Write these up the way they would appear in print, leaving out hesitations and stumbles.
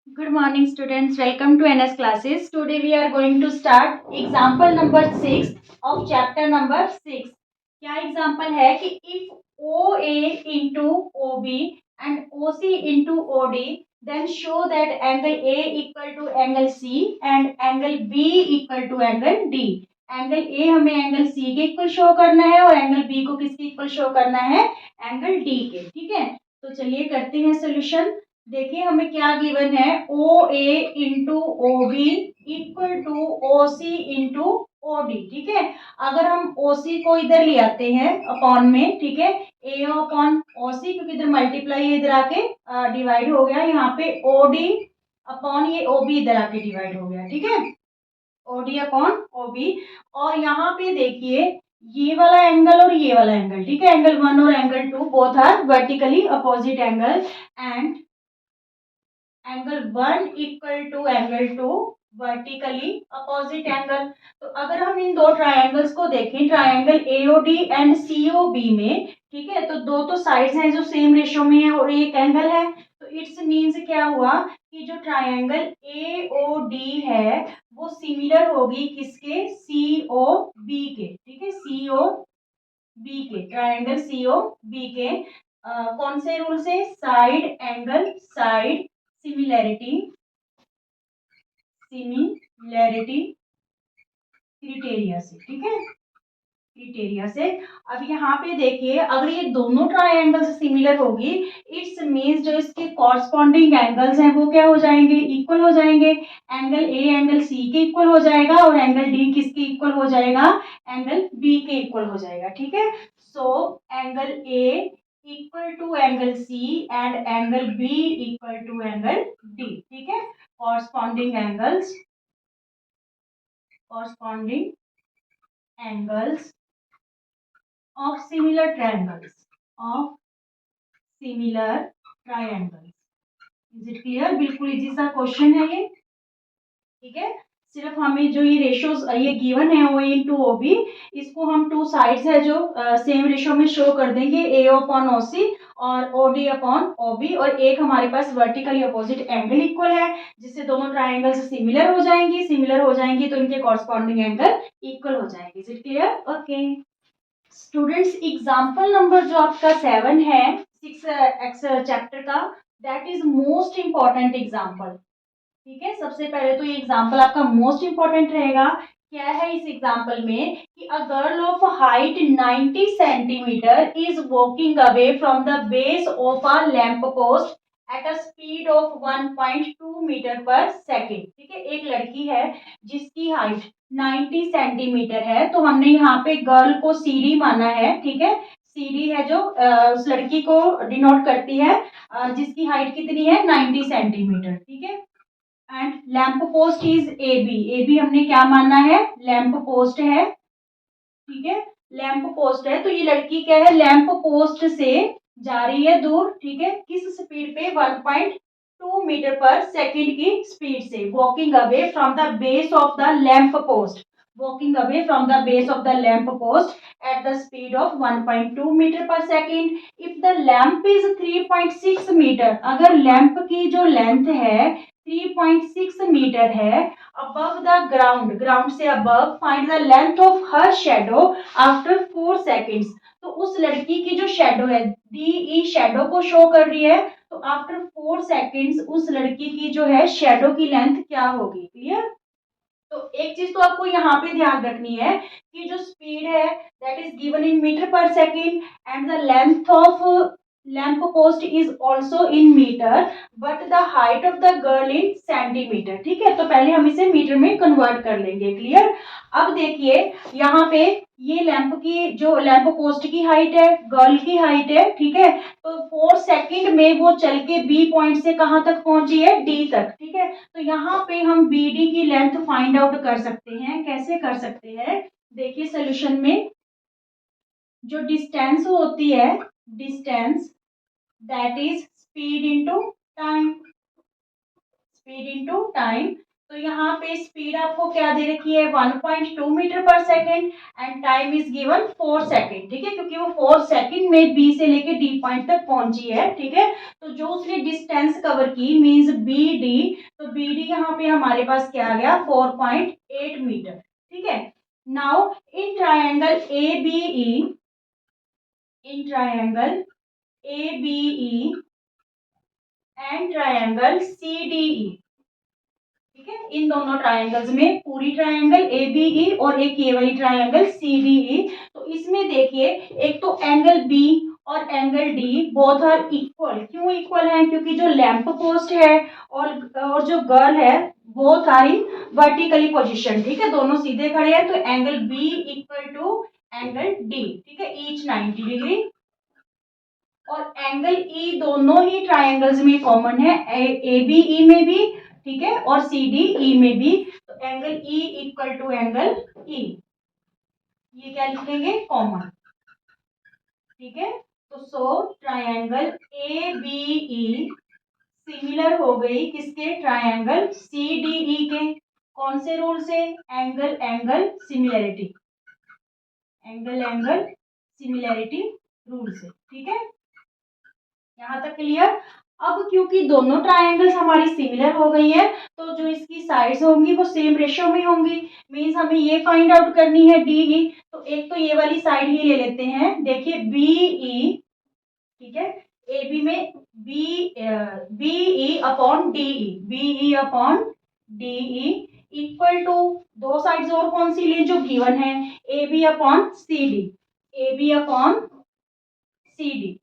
Good morning, students. Welcome to NS classes. Today we are going to start example number 6 of chapter number 6. क्या example है कि if OA into OB and OC into OD, then show that angle A equal to angle C and angle B equal to angle D. Angle A हमें angle C के equal show करना है और angle B को किसके equal show करना है, angle D के। ठीक है, तो चलिए करते हैं सोल्यूशन। देखिए हमें क्या गिवन है, O A into O B equal to O C into O D. ठीक है, अगर हम ओ सी को इधर ले आते हैं अपॉन में, ठीक है, ए अपॉन ओ सी, क्योंकि इधर मल्टीप्लाई इधर आके डिवाइड हो गया, यहाँ पे ओ डी अपॉन ये ओ बी इधर आके डिवाइड हो गया। ठीक है, O D upon O B. और यहाँ पे देखिए ये वाला एंगल और ये वाला एंगल, ठीक है, एंगल वन और angle two both are vertically opposite angle and angle one equal to angle two vertically opposite angle. तो अगर हम इन दो ट्रायंगल्स को देखें, ट्रायंगल एओडी एंड सीओबी में, ठीक है, तो दो तो साइड्स हैं जो सेम रेशियो में है और एक एंगल है। तो इट्स मीन्स क्या हुआ कि जो ट्रायंगल एओडी है वो सिमिलर होगी किसके, सीओ बी के। ठीक है, सीओ बी के, ट्रायंगल सीओ बी के कौन से रूल से, side angle side similarity similarity criteria से। ठीक है, क्रिटेरिया से। अब यहाँ पे देखिए अगर ये दोनों ट्रायंगल सिमिलर होगी, इट्स मीन्स जो इसके कॉरस्पॉन्डिंग एंगल्स हैं वो क्या हो जाएंगे, इक्वल हो जाएंगे। एंगल ए एंगल सी के इक्वल हो जाएगा और एंगल डी किसके इक्वल हो जाएगा, एंगल बी के इक्वल हो जाएगा। ठीक है, so angle A equal to angle C and angle B equal to angle D. ठीक है, corresponding angles, corresponding angles of similar triangles, of similar triangles। Is it clear? बिल्कुल इजी सा question है ये। ठीक है, सिर्फ हमें जो ये रेशियोज ये गिवन है ओ इंटू ओ बी, इसको हम टू साइड्स है जो सेम रेशियो में शो कर देंगे, ए अपॉन ओ सी और O D upon O B, और एक हमारे पास वर्टिकली अपोजिट एंगल इक्वल है जिससे दोनों ट्राइंगल्स सिमिलर हो जाएंगी, सिमिलर हो जाएंगी तो इनके कॉरस्पॉन्डिंग एंगल इक्वल हो जाएंगे। Is it clear? Okay students, example number जो आपका 7 है 6x चैप्टर का, that is most important example. ठीक है, सबसे पहले तो ये एग्जाम्पल आपका मोस्ट इंपॉर्टेंट रहेगा। क्या है इस एग्जाम्पल में कि a girl of height 90 centimetre is walking away from the base of a lamp post at a speed of 1.2 metre per second. ठीक है, एक लड़की है जिसकी हाइट 90 सेंटीमीटर है, तो हमने यहाँ पे गर्ल को सीडी माना है। ठीक है, सीडी है जो उस लड़की को डिनोट करती है जिसकी हाइट कितनी है, 90 सेंटीमीटर। ठीक है, and lamp post is A B, A B हमने क्या माना है, लैंप पोस्ट है। ठीक है, लैंप पोस्ट है, तो ये लड़की क्या है, लैंप पोस्ट से जा रही है दूर। ठीक है, किस स्पीड पे, 1.2 मीटर पर सेकेंड की स्पीड से, walking away from the base of the lamp post, walking away from the base of the lamp post at the speed of 1.2 metre per second. If the lamp is 3.6 metre, अगर lamp की जो length है 3.6 metre है, above the ground, ground से above, find the length of her shadow after 4 seconds। तो उस लड़की की जो शेडो है, डी ई शेडो को शो कर रही है, तो आफ्टर 4 सेकेंड्स उस लड़की की जो है शेडो की लेंथ क्या होगी। क्लियर? तो एक चीज तो आपको यहाँ पे ध्यान रखनी है कि जो स्पीड है that is given in metre per second and the length of lamp post is also in metre but the height of the girl in centimetre. ठीक है, तो पहले हम इसे मीटर में कन्वर्ट कर लेंगे। क्लियर? अब देखिए यहाँ पे ये लैंप की जो लैंप पोस्ट की हाइट है, गर्ल की हाइट है। ठीक है, तो 4 सेकेंड में वो चल के बी पॉइंट से कहाँ तक पहुंची है, डी तक। ठीक है, तो यहाँ पे हम बी डी की लेंथ फाइंड आउट कर सकते हैं। कैसे कर सकते हैं, देखिए सोल्यूशन में जो डिस्टेंस होती है, distance that is speed into time, speed into time. तो यहाँ पे स्पीड आपको क्या दे रखी है 1.2 metre per second and time is given 4 second, ठीक है, क्योंकि वो 4 सेकेंड में बी से लेके डी पॉइंट तक पहुंची है, ठीक है। तो जो उसने डिस्टेंस कवर की मींस बी डी, तो बी डी यहाँ पे हमारे पास क्या आ गया 4.8 मीटर, ठीक है। Now in triangle A B E, in triangle A B E and triangle C D E, ठीक है, इन दोनों ट्रायंगल्स में पूरी ट्रायंगल ए बी ई और एक ये वाली ट्रायंगल सी डी ई, तो इसमें देखिए एक तो एंगल बी और angle D both are equal. क्यों इक्वल है? क्योंकि जो लैंप पोस्ट है और जो गर्ल है both are in vertically position, ठीक है, दोनों सीधे खड़े हैं, तो angle B equal to angle D, ठीक है, ईच 90 डिग्री। और एंगल ई दोनों ही ट्रायंगल्स में कॉमन है, ए बी ई में भी, ठीक है, और सी डी ई में भी, तो angle E equal to angle E, ये क्या लिखेंगे कॉमन, ठीक है। तो so triangle A B E similar हो गई किसके, ट्रायंगल सी डी ई के, कौन से रूल से, angle angle similarity, angle angle similarity rule से, ठीक है, यहाँ तक क्लियर। अब क्योंकि दोनों ट्रायंगल्स हमारी सिमिलर हो गई हैं, तो जो इसकी साइड्स होंगी वो सेम रेशियो में होंगी, मींस हमें ये फाइंड आउट करनी है डी ई, तो एक तो ये वाली साइड ही ले लेते हैं, देखिए बी ई, ठीक है, ए बी में B E upon D E, B E upon D E equal to दो साइड्स और कौन सी ले जो गिवन है, A B upon C D, A B upon C D,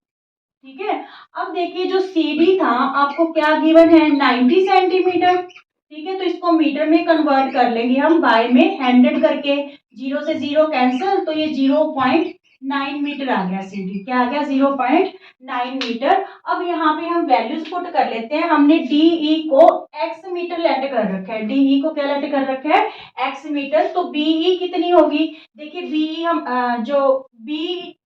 ठीक है। अब देखिए जो CD था आपको क्या गिवन है 90 सेंटीमीटर, ठीक है, तो इसको मीटर में कन्वर्ट कर लेंगे हम बाय में 100 करके, 0 से 0 कैंसिल, तो ये 0.9 मीटर आ गया, CD क्या आ गया 0.9 मीटर। अब यहाँ पे हम वैल्यूज पुट कर लेते हैं, हमने DE को x मीटर लेट कर रखा है, DE को क्या लेट कर रखा है x मीटर, तो BE कितनी होगी, देखिए BE हम जो बीई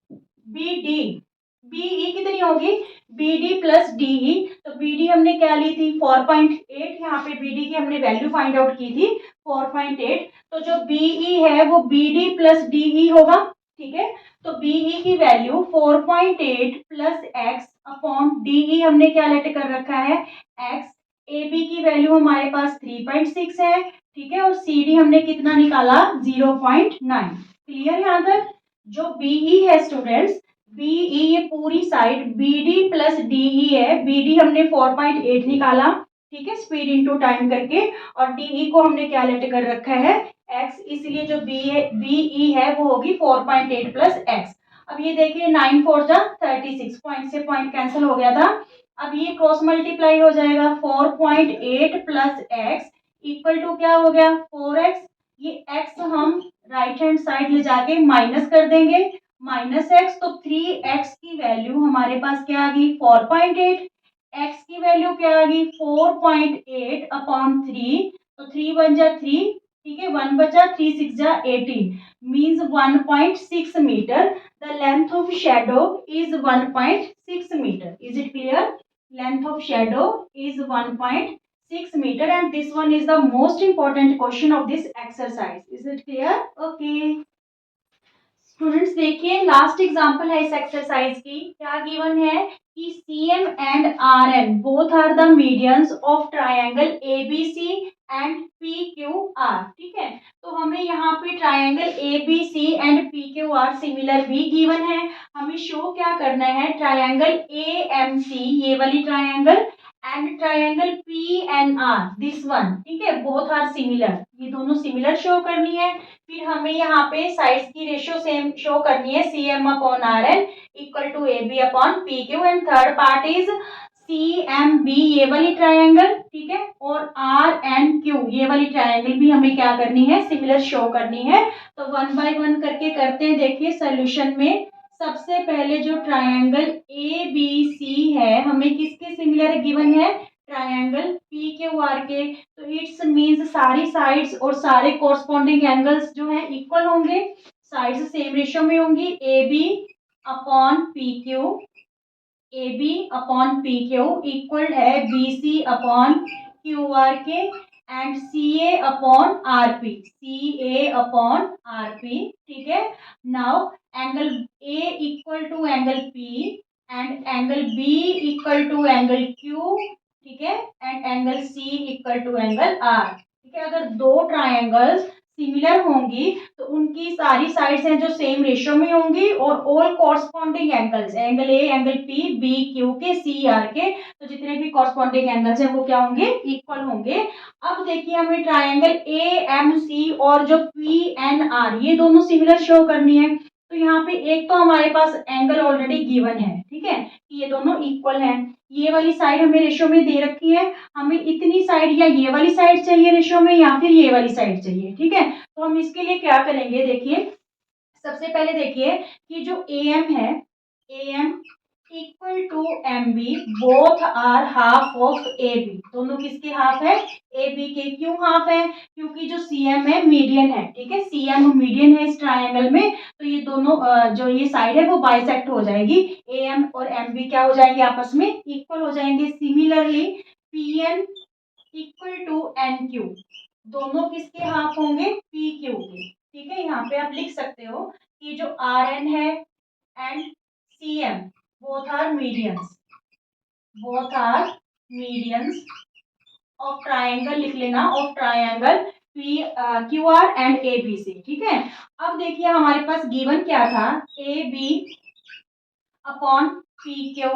कितनी होगी, बी डी प्लस डीई, तो बी डी हमने क्या ली थी 4.8, यहाँ पे बी डी की हमने वैल्यू फाइंड आउट की थी 4.8, तो जो बीई है वो बी डी प्लस डीई होगा, ठीक है, तो बीई की value 4.8 plus x upon DE हमने क्या लेट कर रखा है एक्स, ए बी की वैल्यू हमारे पास 3.6 है, ठीक है, और सी डी हमने कितना निकाला 0.9, क्लियर यहाँ तक। जो बीई है स्टूडेंट्स, बीई ये पूरी साइड BD प्लस DE है, BD हमने 4.8 निकाला, ठीक है, स्पीड इनटू टाइम करके, और DE को हमने क्या लेट कर रखा है x, इसलिए जो BE है वो होगी 4.8 प्लस x। अब ये देखिए 9 4 जा 36, पॉइंट से पॉइंट कैंसिल हो गया था, अब ये क्रॉस मल्टीप्लाई हो जाएगा 4.8 प्लस x इक्वल टू क्या हो गया 4x, ये x हम राइट हैंड साइड ले जाके माइनस कर देंगे, माइनस एक्स, तो 3x की वैल्यू हमारे पास क्या आ गई 4.8, x की वैल्यू क्या आ गई 4.8 अपॉन 3, तो 3 1 जा 3, ठीक है, 1 बचा 3 6 जा 18, means 1.6 metre, the length of shadow is 1.6 metre, is it clear, length of shadow is 1.6 meter and this one is the most important question of this exercise, is it clear? Okay students देखिए last example है इस exercise की, क्या given है कि CM and RN both are the medians of triangle ABC and PQR, ठीक है, तो हमें यहाँ पे triangle ABC and PQR similar भी गिवन है, हमें शो क्या करना है ट्रायंगल AMC ये वाली triangle and triangle PNR this one, ठीक है, बोथ आर सिमिलर, ये दोनों सिमिलर शो करनी है। फिर हमें यहाँ पे साइड्स की रेशियो सेम शो करनी है, CM upon RN equal to AB upon PQ, and third part is CMB ये वाली ट्रायंगल, ठीक है, और RNQ ये वाली ट्रायंगल भी हमें क्या करनी है सिमिलर शो करनी है। तो वन बाय वन करके करते हैं, देखिए सोल्यूशन में सबसे पहले जो ट्रायंगल ABC है हमें किसके सिमिलर गिवन है ट्रायंगल PQR के, तो इट्स मींस सारी साइड्स और सारे कोरस्पॉन्डिंग एंगल्स जो है इक्वल होंगे, साइड्स सेम रेशियो में होंगी, AB upon PQ, AB upon PQ equal है BC अपॉन QR के, and CA upon RP, CA upon RP, ठीक है। Now angle A equal to angle P and angle B equal to angle Q, ठीक है, and angle C equal to angle R, ठीक है। अगर दो triangles similar होंगी तो उनकी सारी साइड्स हैं जो सेम रेशियो में होंगी और all corresponding angles, angle A, angle P, B Q के, सी आर के, तो जितने भी कॉरस्पॉन्डिंग एंगल्स हैं वो क्या होंगे, इक्वल होंगे। अब देखिए हमें ट्राइंगल ए एम सी और जो पी एन आर ये दोनों सिमिलर शो करनी है। तो यहाँ पे एक तो हमारे पास एंगल ऑलरेडी गिवन है, ठीक है, कि ये दोनों इक्वल हैं। ये वाली साइड हमें रेशियो में दे रखी है, हमें इतनी साइड या ये वाली साइड चाहिए रेशियो में या फिर ये वाली साइड चाहिए, ठीक है। तो हम इसके लिए क्या करेंगे, देखिए सबसे पहले देखिए कि जो ए एम है, A M equal to M B, both are half of A B, दोनों किसके हाफ है, ए बी के। क्यों हाफ है, क्योंकि जो सी एम है मीडियन है, ठीक है, सी एम मीडियन है इस ट्राइंगल में, तो ये दोनों जो ये साइड है वो बाइसेक्ट हो जाएगी, ए एम और एम बी क्या हो जाएंगे, आपस में इक्वल हो जाएंगे। Similarly P N equal to N Q, दोनों किसके हाफ होंगे, पी क्यू के, ठीक है। यहाँ पे आप लिख सकते हो कि जो आर एन है and C M both are medians, both are medians of triangle, लिख लेना, of triangle P Q R and A B C, ठीक है। अब देखिए हमारे पास गिवन क्या था, A B upon P Q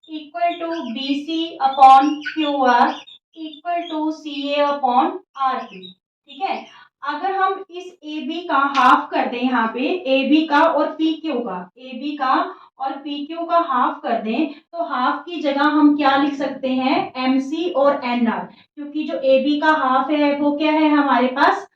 equal to B C upon Q R equal to C A upon R P, ठीक है। अगर हम इस ए बी का हाफ कर दें, यहाँ पे ए बी का और पी क्यू का, ए बी का और पी क्यू का हाफ कर दें, तो हाफ की जगह हम क्या लिख सकते हैं, एम सी और एन आर, क्योंकि जो ए बी का हाफ है वो क्या है हमारे पास,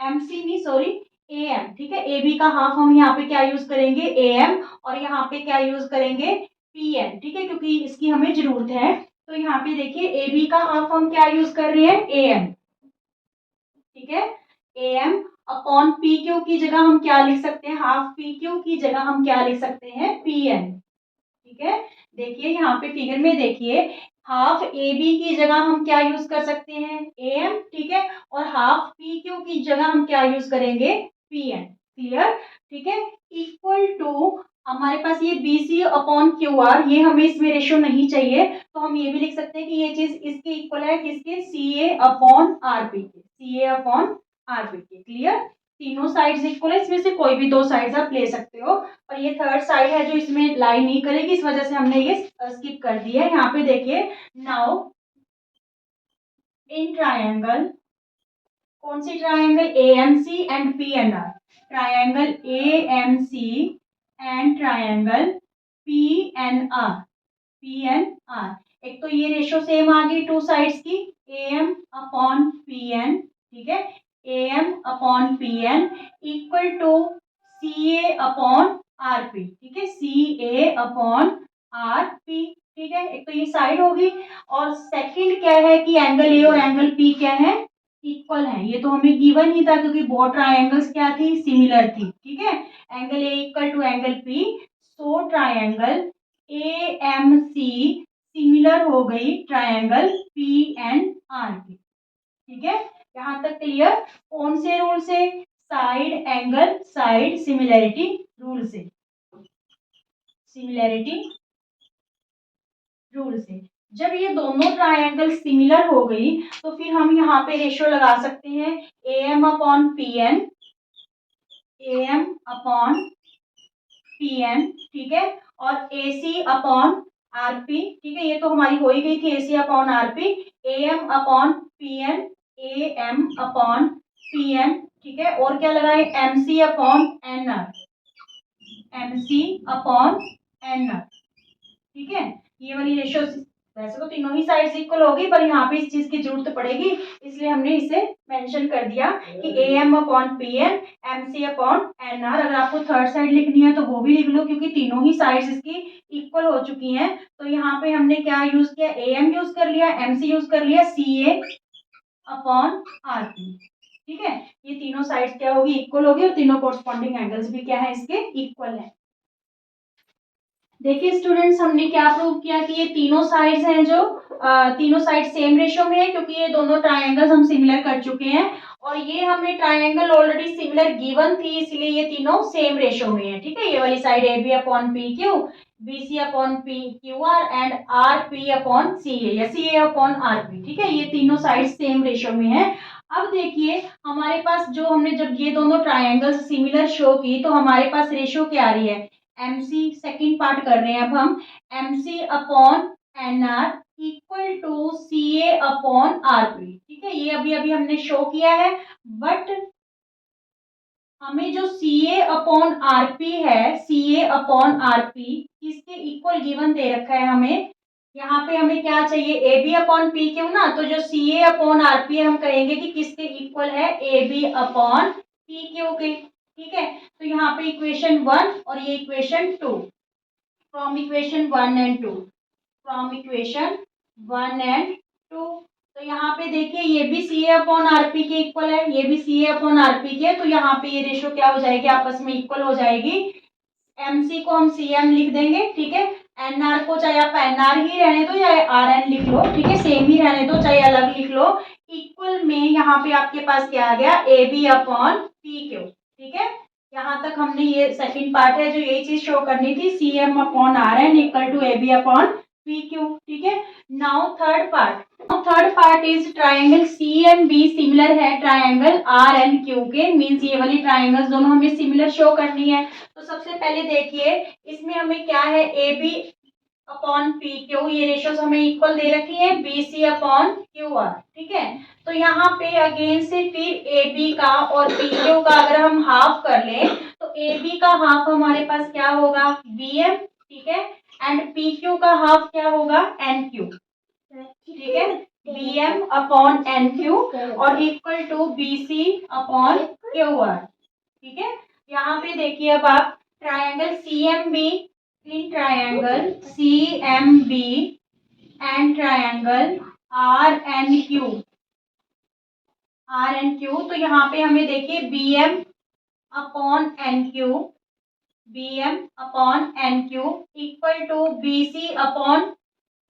एम सी नहीं सॉरी ए एम, ठीक है। ए बी का हाफ हम यहाँ पे क्या यूज करेंगे, ए एम, और यहाँ पे क्या यूज करेंगे, पी एन, ठीक है, क्योंकि इसकी हमें जरूरत है। तो यहाँ पे देखिए ए बी का हाफ हम क्या यूज कर रहे हैं, ए एम, ठीक है, A M upon P Q की जगह हम क्या लिख सकते हैं, हाफ पी क्यू की जगह हम क्या लिख सकते हैं, पी एन, ठीक है। देखिए यहाँ पे फिगर में देखिए, हाफ ए बी की जगह हम क्या यूज कर सकते हैं, ए एम, ठीक है, और हाफ पी क्यू की जगह हम क्या यूज करेंगे, पी एन, क्लियर, ठीक है। इक्वल टू हमारे पास ये B C upon Q R, ये हमें इसमें रेशियो नहीं चाहिए, तो हम ये भी लिख सकते हैं कि ये चीज इसके इक्वल है, किसके, सी ए अपॉन आर पी के, सी ए अपॉन आर पी के, क्लियर। तीनों साइड्स इक्वल है, इसमें से कोई भी दो साइड्स आप ले सकते हो, और ये थर्ड साइड है जो इसमें लाई नहीं करेगी, इस वजह से हमने ये स्किप कर दिया है। यहाँ पे देखिए, नाउ इन ट्रायंगल, कौन सी triangle, A M C and P N R, triangle A M C and triangle P N R, P N R, एक तो ये रेशो सेम आ गई टू साइड्स की, A M upon P N, ठीक है, A M upon P N equal to C A upon R P, ठीक है, C A upon R P, ठीक है। एक तो ये साइड होगी, और सेकंड क्या है कि एंगल ए और एंगल पी क्या है, इक्वल है। ये तो हमें गिवन ही था क्योंकि बहुत ट्राइंगल्स क्या थी, सिमिलर थी, ठीक है। Angle A equal to angle P, so triangle A M C similar हो गई ट्राइंगल पी एन आर की, ठीक है। यहाँ तक क्लियर, कौन से रूल से, side angle side similarity rule से, सिमिलैरिटी रूल से। जब ये दोनों ट्राइंगल सिमिलर हो गई तो फिर हम यहाँ पे रेशियो लगा सकते हैं, A M upon P N, A M upon P N, ठीक है, और A C upon R P, ठीक है, ये तो हमारी हो ही गई थी, A C upon R P, A M upon P N, A M upon P N, ठीक है, और क्या लगाए, M C upon N R, M C upon N R, ठीक है। ये वाली रेशियो वैसे तो तीनों ही साइड्स इक्वल होगी, पर यहाँ पे इस चीज की जरूरत पड़ेगी, इसलिए हमने इसे मेंशन कर दिया कि A M upon P N, M C upon N R. अगर आपको थर्ड साइड लिखनी है तो वो भी लिख लो, क्योंकि तीनों ही साइड्स इसकी इक्वल हो चुकी हैं। तो यहाँ पे हमने क्या यूज किया, ए एम यूज कर लिया, एम सी यूज कर लिया, सी ए अपॉन आर पी, ठीक है। ये तीनों साइड्स क्या होगी, इक्वल होगी, और तीनों कोरस्पॉन्डिंग एंगल्स भी क्या है, इसके इक्वल है। देखिए स्टूडेंट्स, हमने क्या प्रूव किया कि ये तीनों साइड्स हैं जो तीनों साइड सेम रेशियो में है, क्योंकि ये दोनों ट्रायंगल्स हम सिमिलर कर चुके हैं और ये हमें ट्रायंगल ऑलरेडी सिमिलर गिवन थी, इसलिए ये तीनों सेम रेशियो में है। ठीक है, ये वाली side A B upon P Q, B C upon P Q R and R P upon C A या C A upon R P. ठीक है, ये तीनों साइड सेम रेशियो में है। अब देखिए हमारे पास जो हमने जब ये दोनों ट्रायंगल्स सिमिलर शो की तो हमारे पास रेशियो क्या आ रही है, एम सी, सेकेंड पार्ट कर रहे हैं अब हम, M C upon N R equal to C A upon R P. ठीक है, ये अभी अभी हमने शो किया है, बट हमें जो C A upon R P है, C A upon R P किसके इक्वल गिवन दे रखा है हमें, यहाँ पे हमें क्या चाहिए, A B upon P Q ना, तो जो C A upon R P हम कहेंगे कि किसके इक्वल है, A B upon P Q के। ठीक है, तो यहाँ पे इक्वेशन 1 और ये equation 2, from equation 1 and 2, from equation 1 and 2। तो यहाँ पे देखिए ये भी सी ए अपॉन आर पी के इक्वल है, ये भी सी ए अपॉन आर पी के, तो यहाँ पे ये रेशो क्या हो जाएगी, आपस में इक्वल हो जाएगी। एम सी को हम सी एम लिख देंगे। ठीक है, एन आर को चाहे आप एन आर ही रहने दो या आर एन लिख लो, ठीक है, सेम ही रहने दो चाहे अलग लिख लो। इक्वल में यहाँ पे आपके पास क्या आ गया, A B upon P Q. ठीक है, यहाँ तक हमने ये सेकंड पार्ट है जो यही चीज शो करनी थी, C M upon R N equal to A B upon P Q. ठीक है, now third part is triangle C M B similar है ट्राइंगल आर एन क्यू के, मीन्स ये वाली ट्राइंगल्स दोनों हमें सिमिलर शो करनी है। तो सबसे पहले देखिए इसमें हमें क्या है, A B upon P Q, ये रेशियोज हमें इक्वल दे रखी है, B C upon Q R. ठीक है, तो यहाँ पे अगेन से फिर ए बी का और पी क्यू का अगर हम हाफ कर लें तो ए बी का हाफ हमारे पास क्या होगा, बी एम। ठीक है, एंड पी क्यू का हाफ क्या होगा, एन क्यू। ठीक है, B M upon N Q और equal to B C upon Q R. ठीक है, यहाँ पे देखिए अब आप triangle C M B, in triangle C M B and triangle R N Q, तो यहाँ पे हमें देखिए B M upon N Q, B M upon N Q equal to B C upon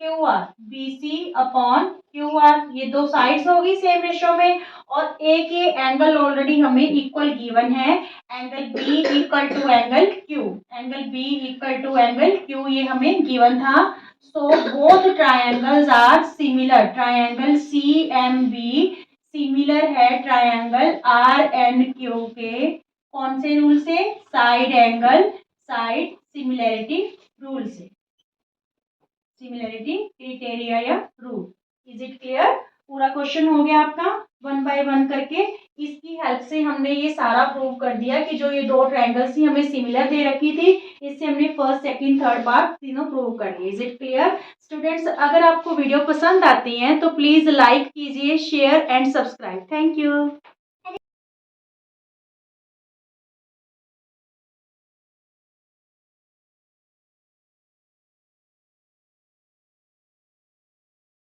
Q are, B C upon Q R, ये दो sides होगी same ratio में और ए के एंगल ऑलरेडी हमें इक्वल गिवन है, angle B equal to angle Q, angle B equal to angle Q ये हमें गिवन था। So both triangles are similar, triangle C M B similar है ट्रायंगल आर एंड क्यू के, कौन से rule से, साइड सिमिलैरिटी रूल से, similarity criteria या रूल। इज इट क्लियर, पूरा क्वेश्चन हो गया आपका 1 बाय 1 करके। इसकी हेल्प से हमने ये सारा प्रूव कर दिया कि जो ये दो ट्रायंगल्स थी हमें सिमिलर दे रखी थी, इससे हमने फर्स्ट सेकंड थर्ड पार्ट तीनों प्रूव कर दिए। इज इट क्लियर स्टूडेंट्स, अगर आपको वीडियो पसंद आती है तो प्लीज लाइक कीजिए, share and subscribe. Thank you.